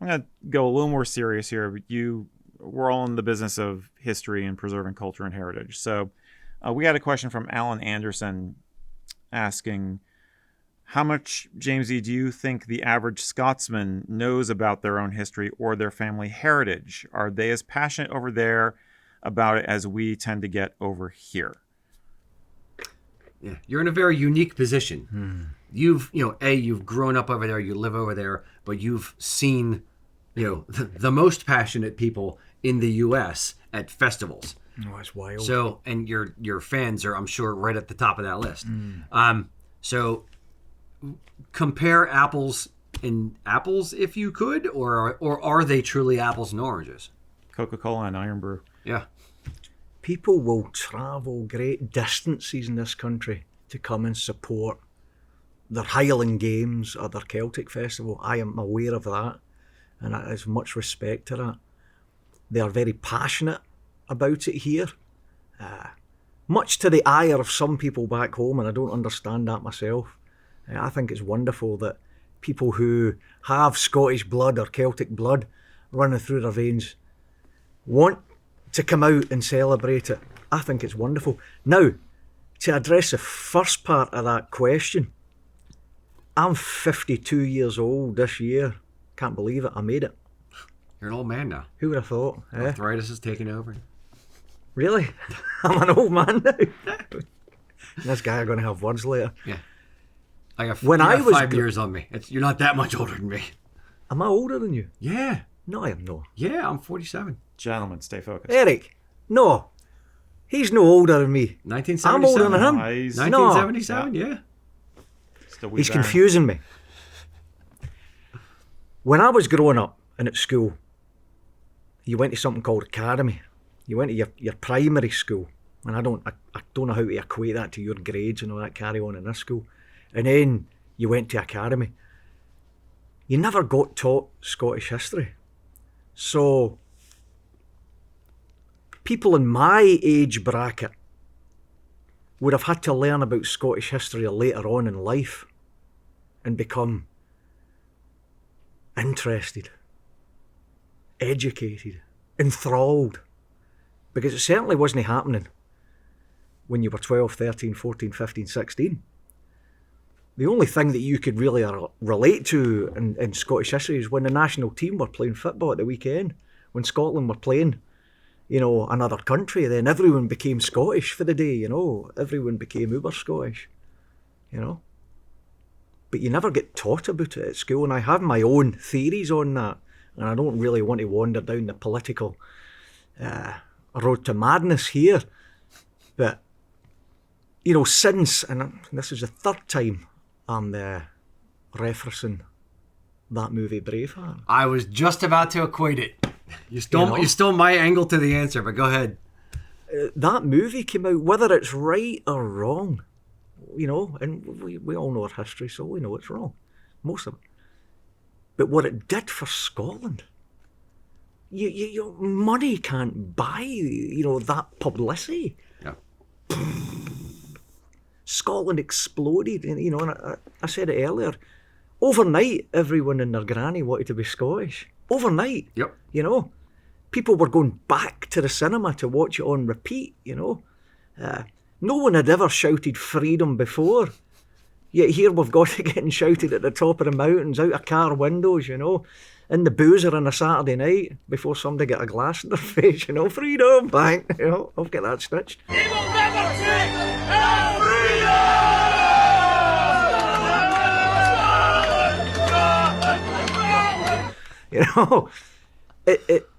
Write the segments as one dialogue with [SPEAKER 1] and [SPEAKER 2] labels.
[SPEAKER 1] going to go a little more serious here. We're all in the business of history and preserving culture and heritage. So we had a question from Alan Anderson asking, how much, Jamesie, do you think the average Scotsman knows about their own history or their family heritage? Are they as passionate over there about it as we tend to get over here?
[SPEAKER 2] Yeah, you're in a very unique position. You've grown up over there, you live over there, but you've seen, the most passionate people in the U.S. at festivals.
[SPEAKER 3] Oh, that's wild.
[SPEAKER 2] So, and your fans are, I'm sure, right at the top of that list. So compare apples and apples if you could, or are they truly apples and oranges?
[SPEAKER 1] Coca-Cola and Iron Brew.
[SPEAKER 2] Yeah.
[SPEAKER 3] People will travel great distances in this country to come and support their Highland Games or their Celtic Festival. I am aware of that, and I have much respect to that. They are very passionate about it here, much to the ire of some people back home, and I don't understand that myself. I think it's wonderful that people who have Scottish blood or Celtic blood running through their veins want to come out and celebrate it. I think it's wonderful. Now, to address the first part of that question, I'm 52 years old this year. Can't believe it. I made it.
[SPEAKER 2] You're an old man now.
[SPEAKER 3] Who would have thought?
[SPEAKER 2] Arthritis is taking over.
[SPEAKER 3] Really? I'm an old man now. This guy are going to have words later.
[SPEAKER 2] Yeah. I got 5 years on me. You're not that much older than me.
[SPEAKER 3] Am I older than you?
[SPEAKER 2] Yeah.
[SPEAKER 3] No, I am not.
[SPEAKER 2] Yeah, I'm 47.
[SPEAKER 1] Gentlemen, stay focused.
[SPEAKER 3] Eric, no. He's no older than me.
[SPEAKER 2] 1977.
[SPEAKER 3] I'm older than him.
[SPEAKER 2] 1977, yeah.
[SPEAKER 3] He's confusing me. When I was growing up and at school, you went to something called academy. You went to your primary school. And I don't know how to equate that to your grades and all that carry on in this school. And then you went to academy. You never got taught Scottish history. So people in my age bracket would have had to learn about Scottish history later on in life and become interested, educated, enthralled. Because it certainly wasn't happening when you were 12, 13, 14, 15, 16. The only thing that you could really relate to in Scottish history is when the national team were playing football at the weekend. When Scotland were playing, another country, then everyone became Scottish for the day, Everyone became uber Scottish, But you never get taught about it at school, and I have my own theories on that, and I don't really want to wander down the political road to madness here. But, since, and this is the third time I'm referencing that movie Braveheart.
[SPEAKER 2] I was just about to equate it. You stole my angle to the answer, but go ahead.
[SPEAKER 3] That movie came out, whether it's right or wrong, and we all know our history, so we know it's wrong, most of it. But what it did for Scotland, your money can't buy, that publicity.
[SPEAKER 2] Yeah.
[SPEAKER 3] Scotland exploded, and I said it earlier. Overnight, everyone and their granny wanted to be Scottish. Overnight.
[SPEAKER 2] Yep.
[SPEAKER 3] People were going back to the cinema to watch it on repeat, No one had ever shouted freedom before. Yet here we've got it getting shouted at the top of the mountains, out of car windows, in the boozer on a Saturday night before somebody get a glass in their face, freedom, bang, I'll get that stitched.
[SPEAKER 4] He will never take our freedom!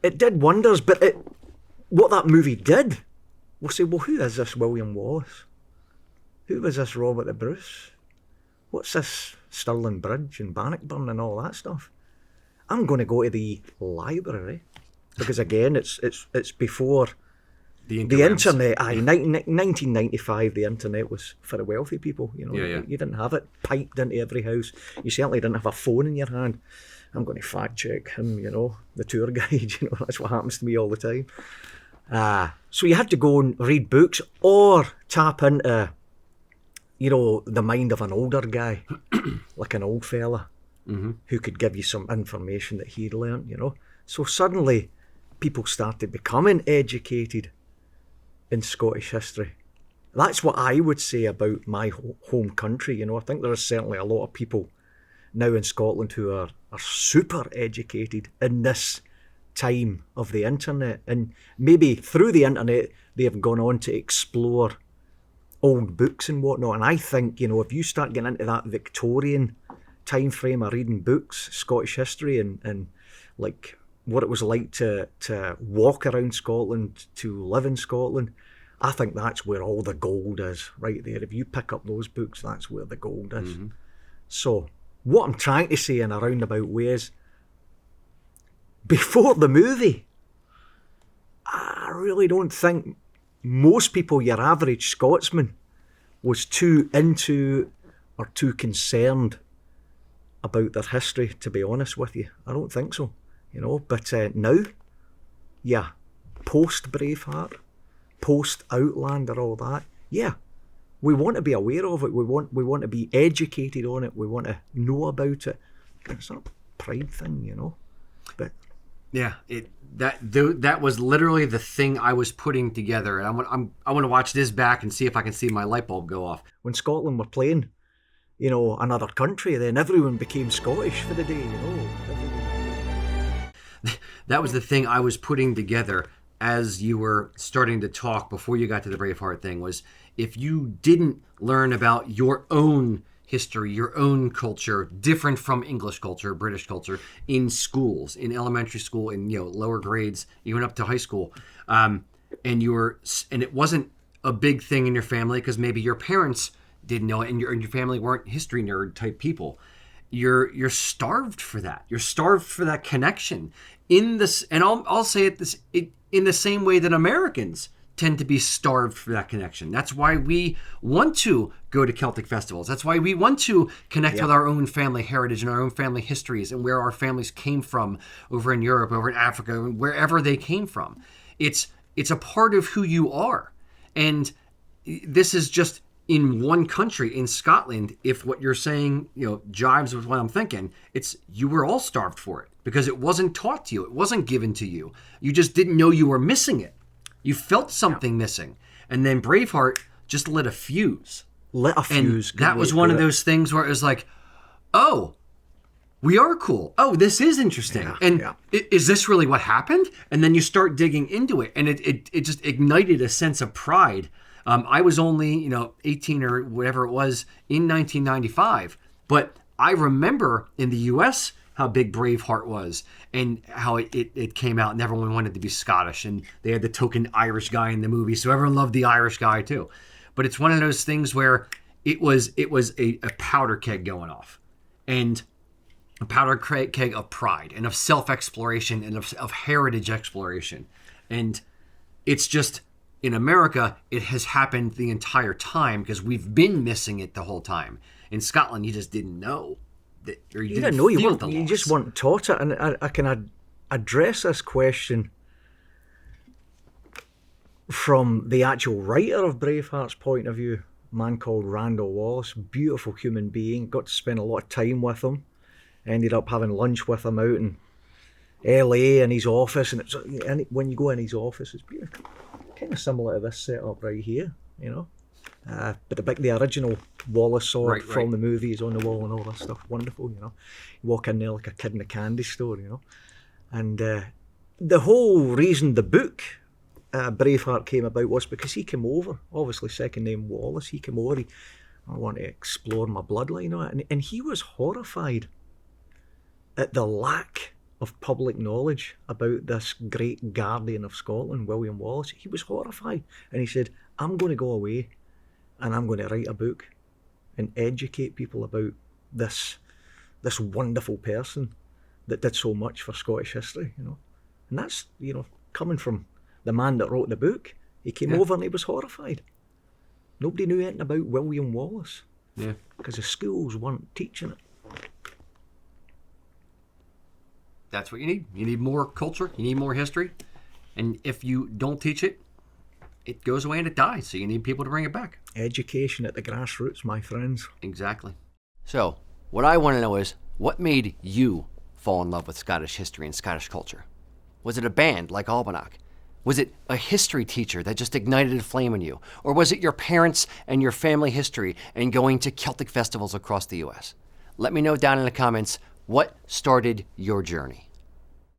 [SPEAKER 3] It did wonders, but what that movie did, we'll say, well, who is this William Wallace? Who is this Robert the Bruce? What's this Stirling Bridge and Bannockburn and all that stuff? I'm going to go to the library, because again, it's before the internet. 1995, the internet was for the wealthy people. You didn't have it piped into every house. You certainly didn't have a phone in your hand. I'm going to fact check him, the tour guide. That's what happens to me all the time. So you had to go and read books or tap into, the mind of an older guy, like an old fella. who could give you some information that he'd learned, you know. So suddenly people started becoming educated in Scottish history. That's what I would say about my home country, you know. I think there is certainly a lot of people now in Scotland who are super educated in this time of the internet, and maybe through the internet they have gone on to explore old books and whatnot. And I think, you know, if you start getting into that Victorian time frame of reading books, Scottish history, and like what it was like to walk around Scotland, to live in Scotland, I think that's where all the gold is, right there. If you pick up those books, that's where the gold is. So what I'm trying to say in a roundabout way is, before the movie, I really don't think most people, your average Scotsman, was too into or too concerned about their history, to be honest with you. I don't think so, you know. But now, yeah, post Braveheart, post Outlander, all that, yeah, we want to be aware of it. We want to be educated on it. We want to know about it. It's not a pride thing, you know. But
[SPEAKER 2] yeah, that was literally the thing I was putting together, and I want to watch this back and see if I can see my light bulb go off.
[SPEAKER 3] When Scotland were playing, you know, another country, then everyone became Scottish for the day, you know.
[SPEAKER 2] That was the thing I was putting together as you were starting to talk before you got to the Braveheart thing, was if you didn't learn about your own history, your own culture, different from English culture, British culture, in schools, in elementary school, in, you know, lower grades, even up to high school, and it wasn't a big thing in your family because maybe your parents didn't know it, and your family weren't history nerd type people. You're starved for that. You're starved for that connection. In this, and I'll say it in the same way that Americans tend to be starved for that connection. That's why we want to go to Celtic festivals. That's why we want to connect with our own family heritage and our own family histories and where our families came from over in Europe, over in Africa, wherever they came from. It's a part of who you are. And this is just in one country, in Scotland. If what you're saying, you know, jives with what I'm thinking, it's you were all starved for it because it wasn't taught to you. It wasn't given to you. You just didn't know you were missing it. You felt something missing. And then Braveheart just lit a fuse. And that was one of those things where it was like, oh, we are cool. Oh, this is interesting. Is this really what happened? And then you start digging into it, and it just ignited a sense of pride. I was only, 18 or whatever it was in 1995, but I remember in the U.S. how big Braveheart was and how it came out and everyone wanted to be Scottish, and they had the token Irish guy in the movie, so everyone loved the Irish guy too. But it's one of those things where it was a powder keg going off, and a powder keg of pride and of self-exploration and of heritage exploration. And it's just, in America, it has happened the entire time because we've been missing it the whole time. In Scotland, you just didn't know. You
[SPEAKER 3] didn't know. You just weren't taught it. And I can address this question from the actual writer of Braveheart's point of view, a man called Randall Wallace, beautiful human being. Got to spend a lot of time with him. Ended up having lunch with him out in LA in his office. And when you go in his office, it's beautiful. Kind of similar to this setup right here, but the original Wallace sword from the movie is on the wall and all that stuff. Wonderful, You walk in there like a kid in a candy store, And the whole reason the book Braveheart came about was because he came over, obviously second name Wallace, he came over, I want to explore my bloodline, and he was horrified at the lack of public knowledge about this great guardian of Scotland, William Wallace. He was horrified, and he said, I'm going to go away and I'm going to write a book and educate people about this wonderful person that did so much for Scottish history, And that's, coming from the man that wrote the book. He came over and he was horrified. Nobody knew anything about William Wallace. Yeah. Because the schools weren't teaching it.
[SPEAKER 2] That's what you need. You need more culture. You need more history. And if you don't teach it, it goes away and it dies. So you need people to bring it back.
[SPEAKER 3] Education at the grassroots, my friends.
[SPEAKER 2] Exactly. So what I want to know is, What made you fall in love with Scottish history and Scottish culture? Was it a band like Albannach? Was it a history teacher that just ignited a flame in you? Or was it your parents and your family history and going to Celtic festivals across the U.S.? Let me know down in the comments what started your journey.